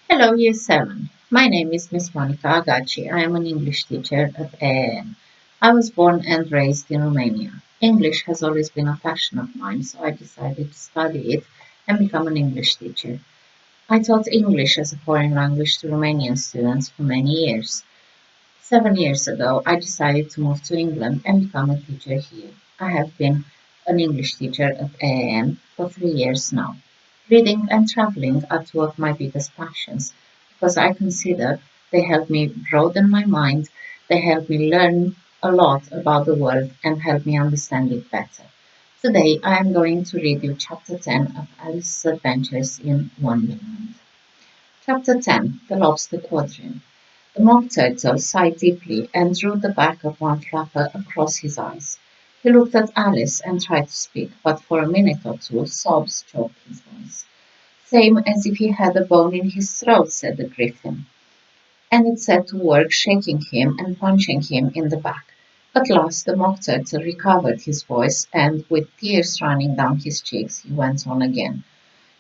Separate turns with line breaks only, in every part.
Hello, Year 7. My name is Miss Monica Agache. I am an English teacher at AAN. I was born and raised in Romania. English has always been a passion of mine, so I decided to study it and become an English teacher. I taught English as a foreign language to Romanian students for many years. 7 years ago, I decided to move to England and become a teacher here. I have been an English teacher at AAN for 3 years now. Reading and traveling are two of my biggest passions because I consider they help me broaden my mind, they help me learn a lot about the world and help me understand it better. Today, I am going to read you Chapter 10 of Alice's Adventures in Wonderland. Chapter 10 The Lobster Quadrille. The Mock Turtle sighed deeply and drew the back of one flapper across his eyes. He looked at Alice and tried to speak, but for a minute or two sobs choked his voice. "Same as if he had a bone in his throat," said the Gryphon, and it set to work shaking him and punching him in the back. At last the Mock Turtle recovered his voice, and with tears running down his cheeks, he went on again.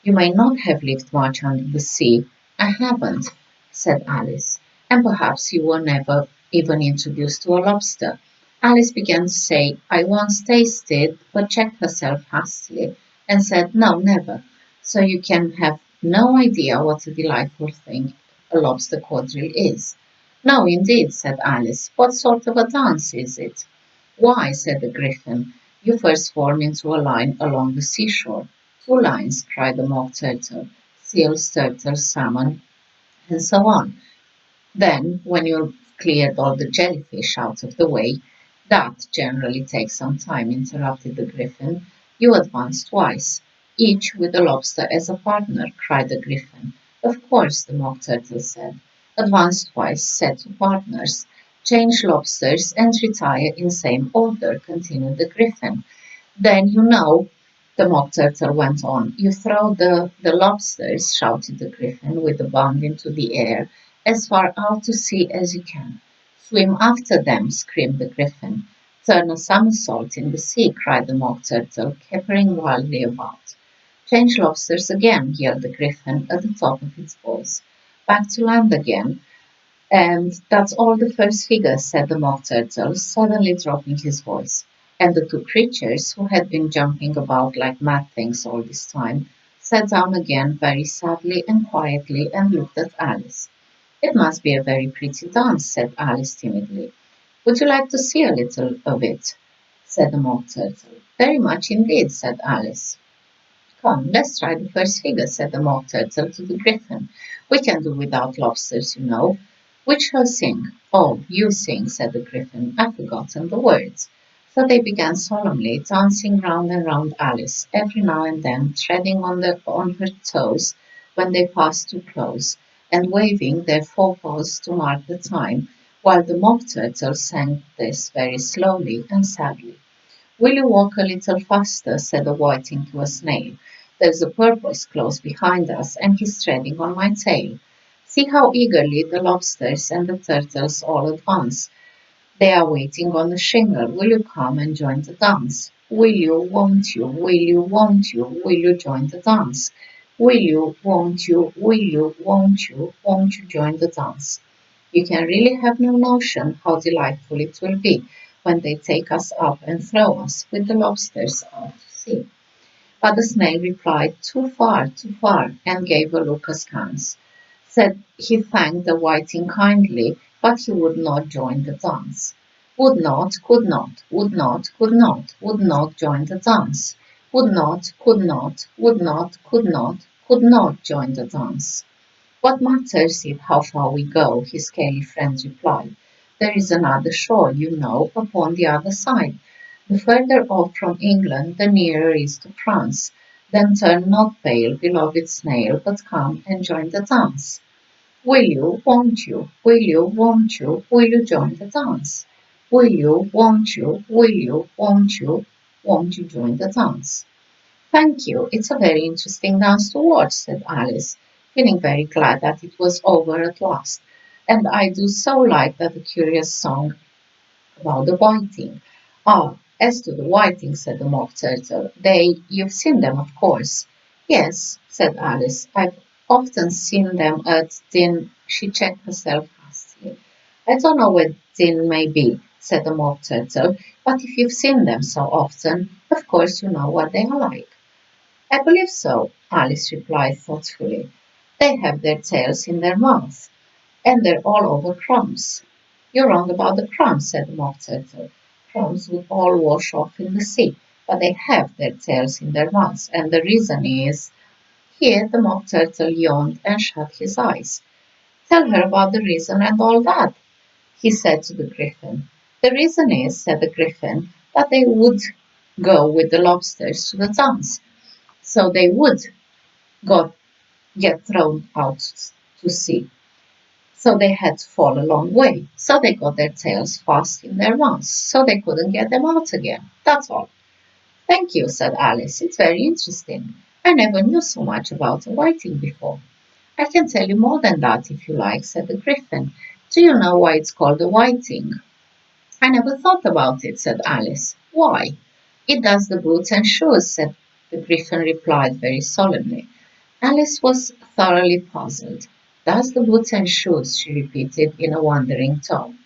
"You may not have lived much under the sea." "I haven't," said Alice, "and perhaps you were never even introduced to a lobster." Alice began to say, "I once tasted," but checked herself hastily and said, "No, never." "So you can have no idea what a delightful thing a lobster quadrille is." "No, indeed," said Alice. "What sort of a dance is it?" "Why," said the Gryphon, "you first form into a line along the seashore." "Two lines," cried the Mock Turtle, "seals, turtles, salmon, and so on. Then, when you've cleared all the jellyfish out of the way—" "That generally takes some time," interrupted the Gryphon. "You advance twice." "Each with the lobster as a partner," cried the Gryphon. "Of course," the Mock Turtle said. "Advance twice, set to partners. Change lobsters and retire in same order," continued the Gryphon. "Then you know," the Mock Turtle went on. "You throw the lobsters," shouted the Gryphon with a bound into the air, "as far out to sea as you can." "Swim after them!" screamed the Gryphon. "Turn a somersault in the sea!" cried the Mock Turtle, capering wildly about. "Change lobsters again!" yelled the Gryphon at the top of its voice. "Back to land again!" "And that's all the first figure," said the Mock Turtle, suddenly dropping his voice. And the two creatures, who had been jumping about like mad things all this time, sat down again very sadly and quietly and looked at Alice. "It must be a very pretty dance," said Alice timidly. "Would you like to see a little of it?" said the Mock Turtle. "Very much indeed," said Alice. "Come, let's try the first figure," said the Mock Turtle to the Gryphon. "We can do without lobsters, you know." "Which shall sing?" "Oh, you sing," said the Gryphon. "I've forgotten the words." So they began solemnly, dancing round and round Alice, every now and then treading on her toes when they passed too close, and waving their forepaws to mark the time, while the Mock Turtle sang this very slowly and sadly. "Will you walk a little faster?" said a whiting to a snail. "There's a porpoise close behind us, and he's treading on my tail. See how eagerly the lobsters and the turtles all advance. They are waiting on the shingle. Will you come and join the dance? Will you, won't you, will you, won't you, will you join the dance? Will you, will you, won't you join the dance?" You can really have no notion how delightful it will be when they take us up and throw us with the lobsters out to sea. But the snail replied, too far," and gave a look askance. Said he thanked the whiting kindly, but he would not join the dance. Would not, could not, would not, could not, would not join the dance. Would not, could not, would not, could not join the dance. "What matters it how far we go?" his scaly friend replied. "There is another shore, you know, upon the other side. The further off from England, the nearer is to France. Then turn not pale, beloved snail, but come and join the dance. Will you, won't you, will you, won't you, will you join the dance? Will you, won't you join the dance?" "Thank you. It's a very interesting dance to watch," said Alice, feeling very glad that it was over at last. "And I do so like that curious song about the whiting." "Ah, as to the whiting," said the Mock Turtle, "you've seen them, of course." "Yes," said Alice, often seen them at Din. She checked herself hastily. I don't know where Din may be, said the Mock Turtle, but if you've seen them so often, of course you know what they are like. I believe so, Alice replied thoughtfully. They have their tails in their mouths, and they're all over crumbs. You're wrong about the crumbs, said the Mock Turtle. Crumbs would all wash off in the sea, but they have their tails in their mouths, and the reason is. Here the Mock Turtle yawned and shut his eyes. Tell her about the reason and all that, he said to the Gryphon. The reason is, said the Gryphon, that they would go with the lobsters to the dance. So they would got, get thrown out to sea. So they had to fall a long way. So they got their tails fast in their mouths. So they couldn't get them out again. That's all. Thank you, said Alice. It's very interesting. I never knew so much about a whiting before. I can tell you more than that if you like, said the Gryphon. Do you know why it's called a whiting? I never thought about it, said Alice. Why? It does the boots and shoes, said the Gryphon replied very solemnly. Alice was thoroughly puzzled. Does the boots and shoes, she repeated in a wondering tone.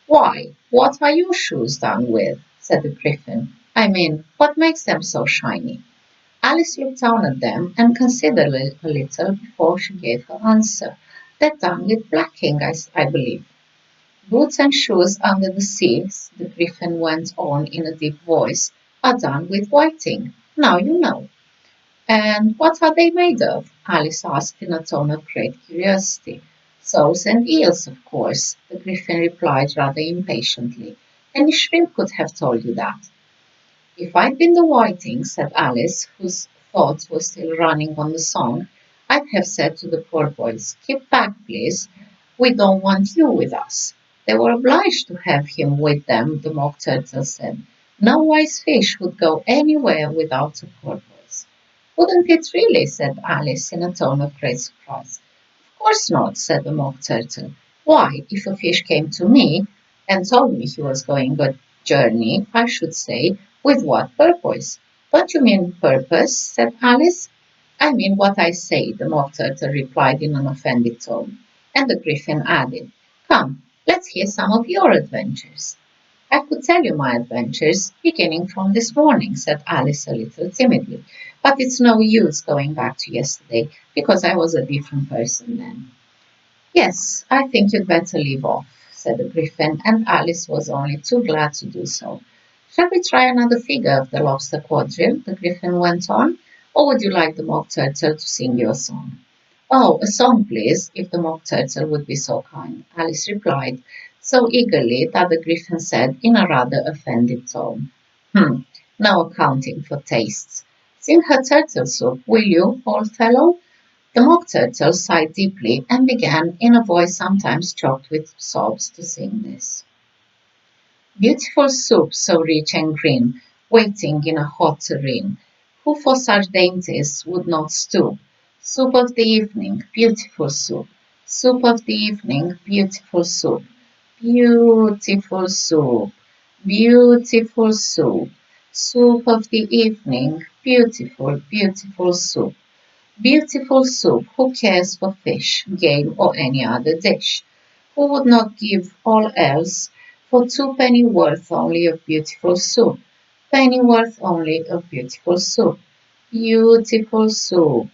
Why, what are your shoes done with? Said the Gryphon. I mean, what makes them so shiny? Alice looked down at them and considered a little before she gave her answer. They're done with blacking, I believe. Boots and shoes under the seas, the Gryphon went on in a deep voice, are done with whiting. Now you know. And what are they made of? Alice asked in a tone of great curiosity. Soles and eels, of course, the Gryphon replied rather impatiently. Any shrimp could have told you that. If I'd been the whiting, said Alice, whose thoughts were still running on the song, I'd have said to the poor boys, keep back, please. We don't want you with us. They were obliged to have him with them, the Mock Turtle said. No wise fish would go anywhere without a porpoise. Wouldn't it really? Said Alice in a tone of great surprise. Of course not, said the Mock Turtle. Why, if a fish came to me and told me he was going a journey, I should say, with what purpose? Don't you mean purpose? Said Alice. I mean what I say, the Mock Turtle replied in an offended tone. And the Gryphon added, Come, let's hear some of your adventures. I could tell you my adventures, beginning from this morning, said Alice a little timidly, but it's no use going back to yesterday, because I was a different person then. Yes, I think you'd better leave off, said the Gryphon, and Alice was only too glad to do so. Shall we try another figure of the Lobster Quadrille? The Gryphon went on, or would you like the Mock Turtle to sing you a song? Oh, a song, please, if the Mock Turtle would be so kind, Alice replied, so eagerly that the Gryphon said in a rather offended tone, no accounting for tastes. Sing her turtle soup, will you, old fellow? The Mock Turtle sighed deeply and began, in a voice sometimes choked with sobs, to sing this. Beautiful soup, so rich and green, waiting in a hot tureen. Who for such dainties would not stoop? Soup of the evening, beautiful soup. Soup of the evening, beautiful soup. Beautiful soup, beautiful soup. Soup of the evening, beautiful, beautiful soup. Beautiful soup, who cares for fish, game, or any other dish? Who would not give all else for two pennyworth only of beautiful soup? Pennyworth only of beautiful soup. Beautiful soup,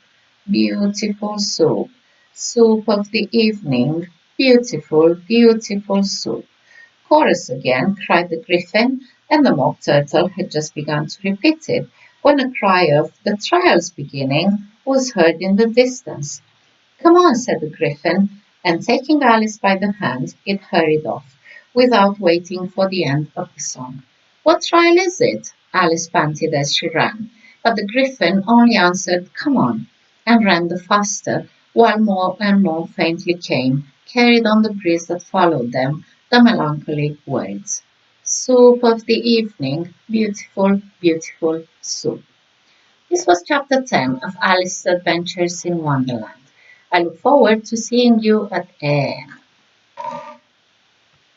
beautiful soup. Soup of the evening, beautiful, beautiful soup. Chorus again, cried the Gryphon, and the Mock Turtle had just begun to repeat it, when a cry of "The trial's beginning" was heard in the distance. Come on, said the Gryphon, and taking Alice by the hand, it hurried off, without waiting for the end of the song. What trial is it? Alice panted as she ran, but the Gryphon only answered, Come on, and ran the faster, while more and more faintly came, carried on the breeze that followed them, the melancholy words. Soup of the evening, beautiful, beautiful soup. This was chapter 10 of Alice's Adventures in Wonderland. I look forward to seeing you at the end.